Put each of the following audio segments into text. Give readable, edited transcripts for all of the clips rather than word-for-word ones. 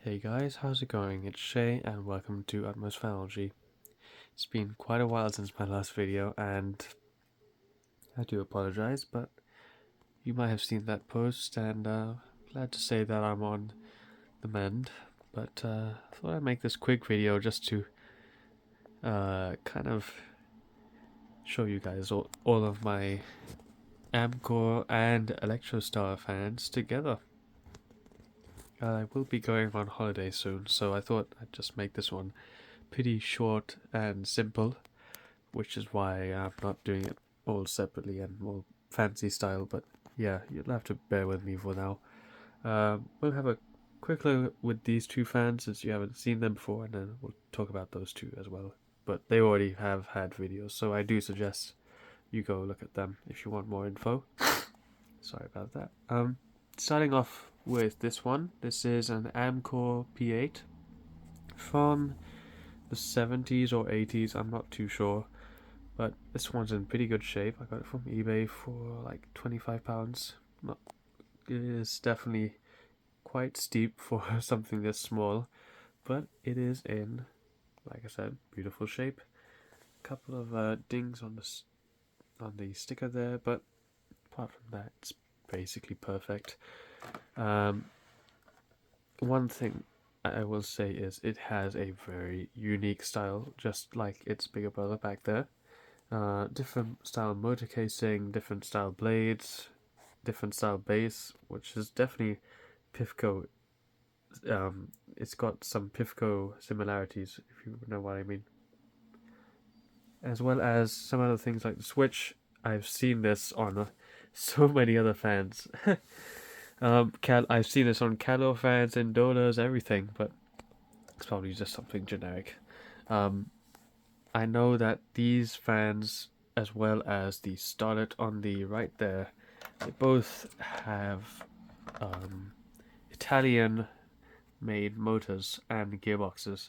Hey guys, how's it going? It's Shay and welcome to Atmosphology. It's been quite a while since my last video and I do apologize, but you might have seen that post and glad to say that I'm on the mend. But I thought I'd make this quick video just to kind of show you guys all of my Amcor and Electrostar fans together. I will be going on holiday soon, so I thought I'd just make this one pretty short and simple, which is why I'm not doing it all separately and more fancy style, but yeah, you'll have to bear with me for now. We'll have a quick look with these two fans since you haven't seen them before, and then we'll talk about those two as well. But they already have had videos, so I do suggest you go look at them if you want more info. Sorry about that. Starting off with this one. This is an Amcor P8 from the 70s or 80s, I'm not too sure, but this one's in pretty good shape. I got it from eBay for like £25. It is definitely quite steep for something this small, but it is in, like I said, beautiful shape. A couple of dings on the sticker there, but apart from that, it's basically perfect. One thing I will say is it has a very unique style, just like its bigger brother back there. Different style motor casing, different style blades, different style base, which is definitely Pifco. It's got some Pifco similarities, if you know what I mean. As well as some other things like the switch. I've seen this on so many other fans. I've seen this on Calo fans, Indolas, everything, but it's probably just something generic. I know that these fans, as well as the Starlet on the right there, they both have Italian-made motors and gearboxes.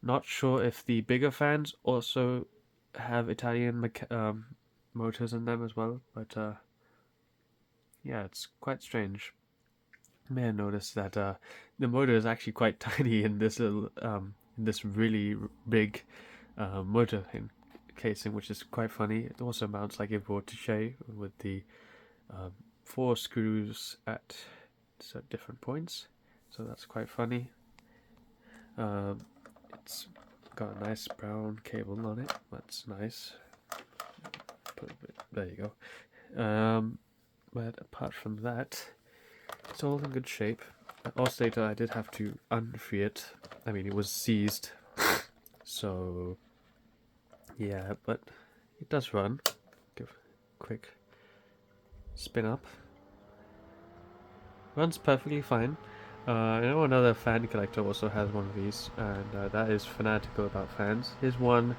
Not sure if the bigger fans also have Italian motors in them as well, but yeah, it's quite strange. You may have noticed that the motor is actually quite tiny in this little, in this really big motor casing, which is quite funny. It also mounts like a vortice with the 4 screws at different points, so that's quite funny. It's got a nice brown cable on it. That's nice. Put a bit, there you go. But apart from that, it's all in good shape. Oscillator, I did have to unfree it. I mean, it was seized, so yeah, but it does run. Give a quick spin up. Runs perfectly fine. I know another fan collector also has one of these, and that is fanatical about fans. His one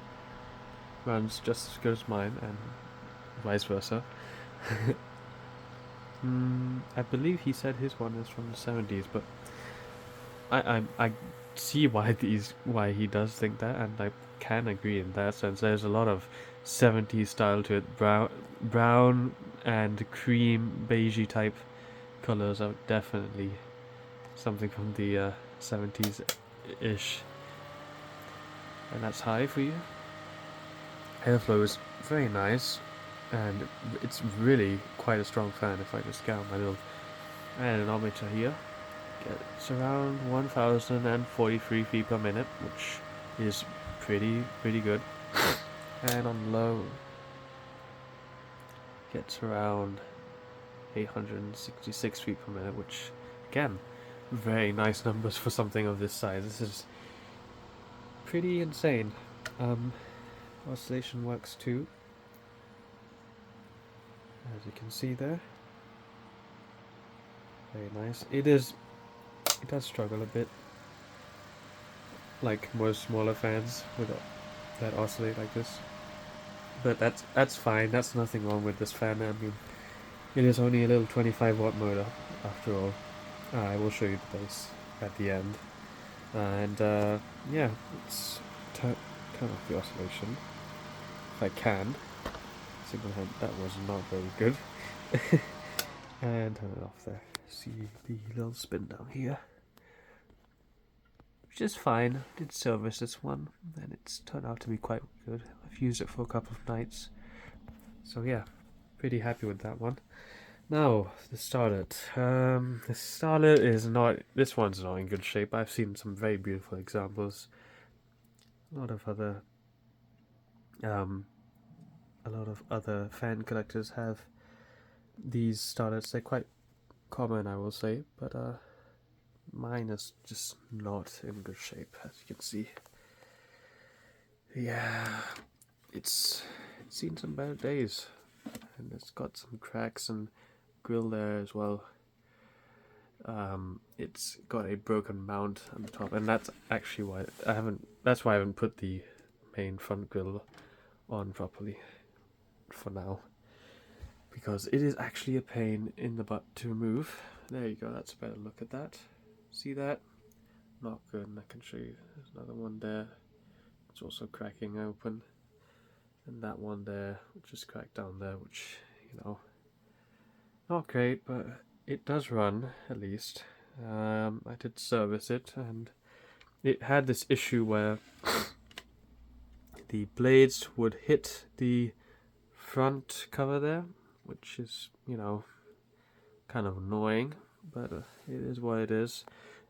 runs just as good as mine, and vice versa. I believe he said his one is from the 70s, but I see why he does think that, and I can agree in that sense. There's a lot of 70s style to it. Brown and cream beigey type colors are definitely something from the 70s ish, and that's high for you. Airflow is very nice, and it's really quite a strong fan. If I just count my little anemometer here, it's around 1043 feet per minute, which is pretty good. And on low, gets around 866 feet per minute, which again, very nice numbers for something of this size. This is pretty insane. Oscillation works too, as you can see there. Very nice. It does struggle a bit, like most smaller fans that oscillate like this. But that's fine. That's nothing wrong with this fan. I mean, it is only a little 25-watt motor after all. I will show you the base at the end. And yeah, let's turn off the oscillation if I can. Single hand, that was not very good. And turn it off there. See the little spin down here. just fine. I did service this one, and it's turned out to be quite good. I've used it for a couple of nights, so yeah, pretty happy with that one. Now, the Starlet. The Starlet is not... This one's not in good shape. I've seen some very beautiful examples. A lot of other fan collectors have these Starlets. They're quite common, I will say, but mine is just not in good shape, as you can see. Yeah, it's seen some better days, and it's got some cracks and grill there as well. It's got a broken mount on the top, and that's actually why I haven't put the main front grill on properly for now, because it is actually a pain in the butt to remove. There you go, that's a better look at that. See that? Not good. And I can show you, there's another one there, it's also cracking open, and that one there which is cracked down there, which, you know, not great, but it does run at least. I did service it, and it had this issue where the blades would hit the front cover there, which is, you know, kind of annoying, but it is what it is.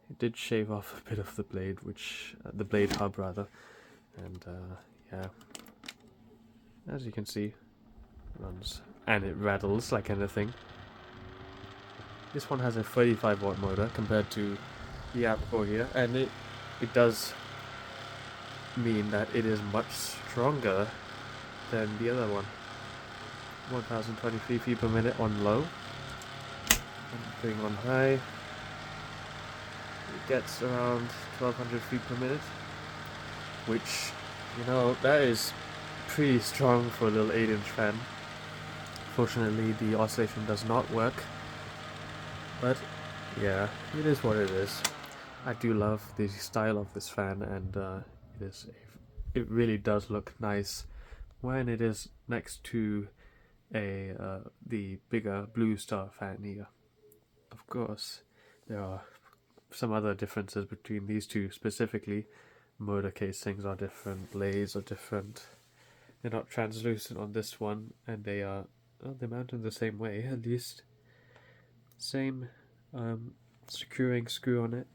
It did shave off a bit of the blade, which the blade hub rather, and yeah, as you can see, it runs and it rattles like anything. This one has a 35 watt motor compared to the Amcor here, and it does mean that it is much stronger than the other one. 1023 feet per minute on low, and going on high, it gets around 1200 feet per minute, which, you know, that is pretty strong for a little 8-inch fan. Fortunately, the oscillation does not work, but yeah, it is what it is. I do love the style of this fan, and it really does look nice when it is next to the bigger Blue Star fan here. Of course, there are some other differences between these two specifically. Motor casings are different, blades are different. They're not translucent on this one, and they're mounted the same way, at least. Same securing screw on it.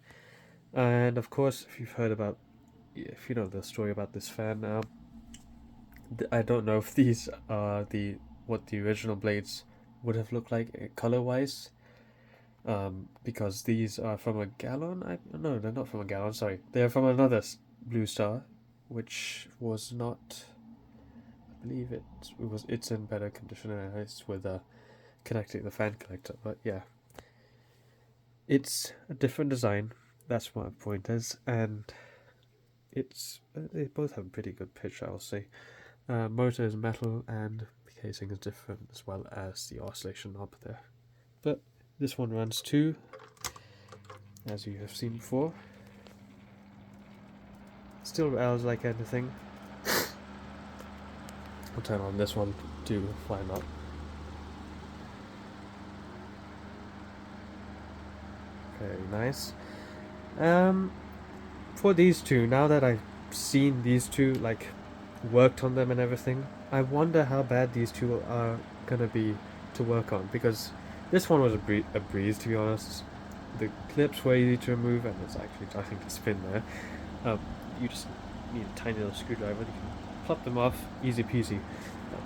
And of course, if you know the story about this fan, I don't know if these are what the original blades would have looked like color-wise, because these are from a Gallon. No, they're not from a Gallon. Sorry, they're from another Blue Star, which was not. I believe it's in better condition, and it's with connecting the fan collector. But yeah, it's a different design. That's what my point is, and they both have a pretty good pitch, I will say. Motor is metal, and the casing is different, as well as the oscillation knob there. But this one runs too, as you have seen before. Still rattles like anything. I'll turn on this one too, why not? Very nice. For these two, now that I've seen these two, like, worked on them and everything, I wonder how bad these two are gonna be to work on, because this one was a breeze, to be honest. The clips were easy to remove, and there's actually, I think, a spin there. You just need a tiny little screwdriver, you can plop them off, easy peasy.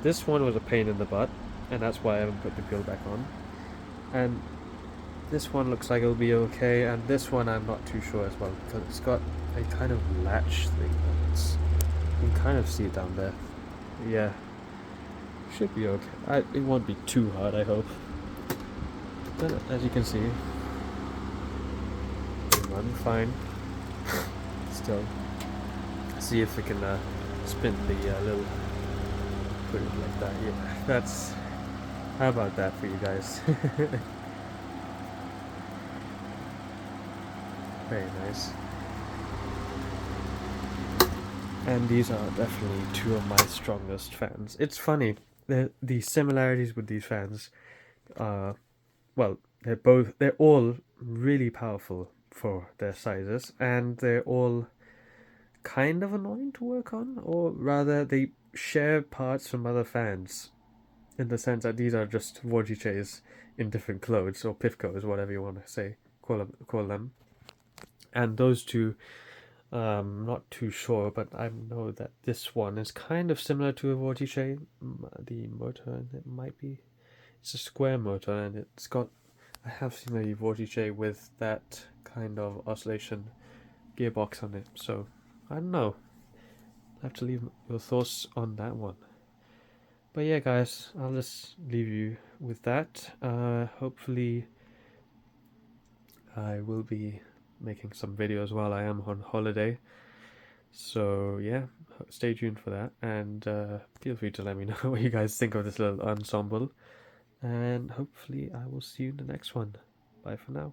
This one was a pain in the butt, and that's why I haven't put the grill back on. And this one looks like it'll be okay, and this one I'm not too sure as well, because it's got a kind of latch thing. You can kind of see it down there. Yeah, should be okay. It won't be too hard, I hope. But as you can see, it run fine. Still, see if we can spin the little, put it like that. Yeah, that's. How about that for you guys? Very nice. And these are definitely two of my strongest fans. It's funny, the similarities with these fans are, well, they're all really powerful, for their sizes, and they're all kind of annoying to work on, or rather, they share parts from other fans in the sense that these are just vortices in different clothes, or pivcos, whatever you want to say, call them. And those two, not too sure, but I know that this one is kind of similar to a vortice. The motor, it might be, it's a square motor, and it's got, I have seen a vortice with that kind of oscillation gearbox on it, so I don't know. I have to leave your thoughts on that one. But yeah, guys, I'll just leave you with that. Hopefully I will be making some videos while I am on holiday, so yeah, stay tuned for that, and feel free to let me know what you guys think of this little ensemble, and hopefully I will see you in the next one. Bye for now.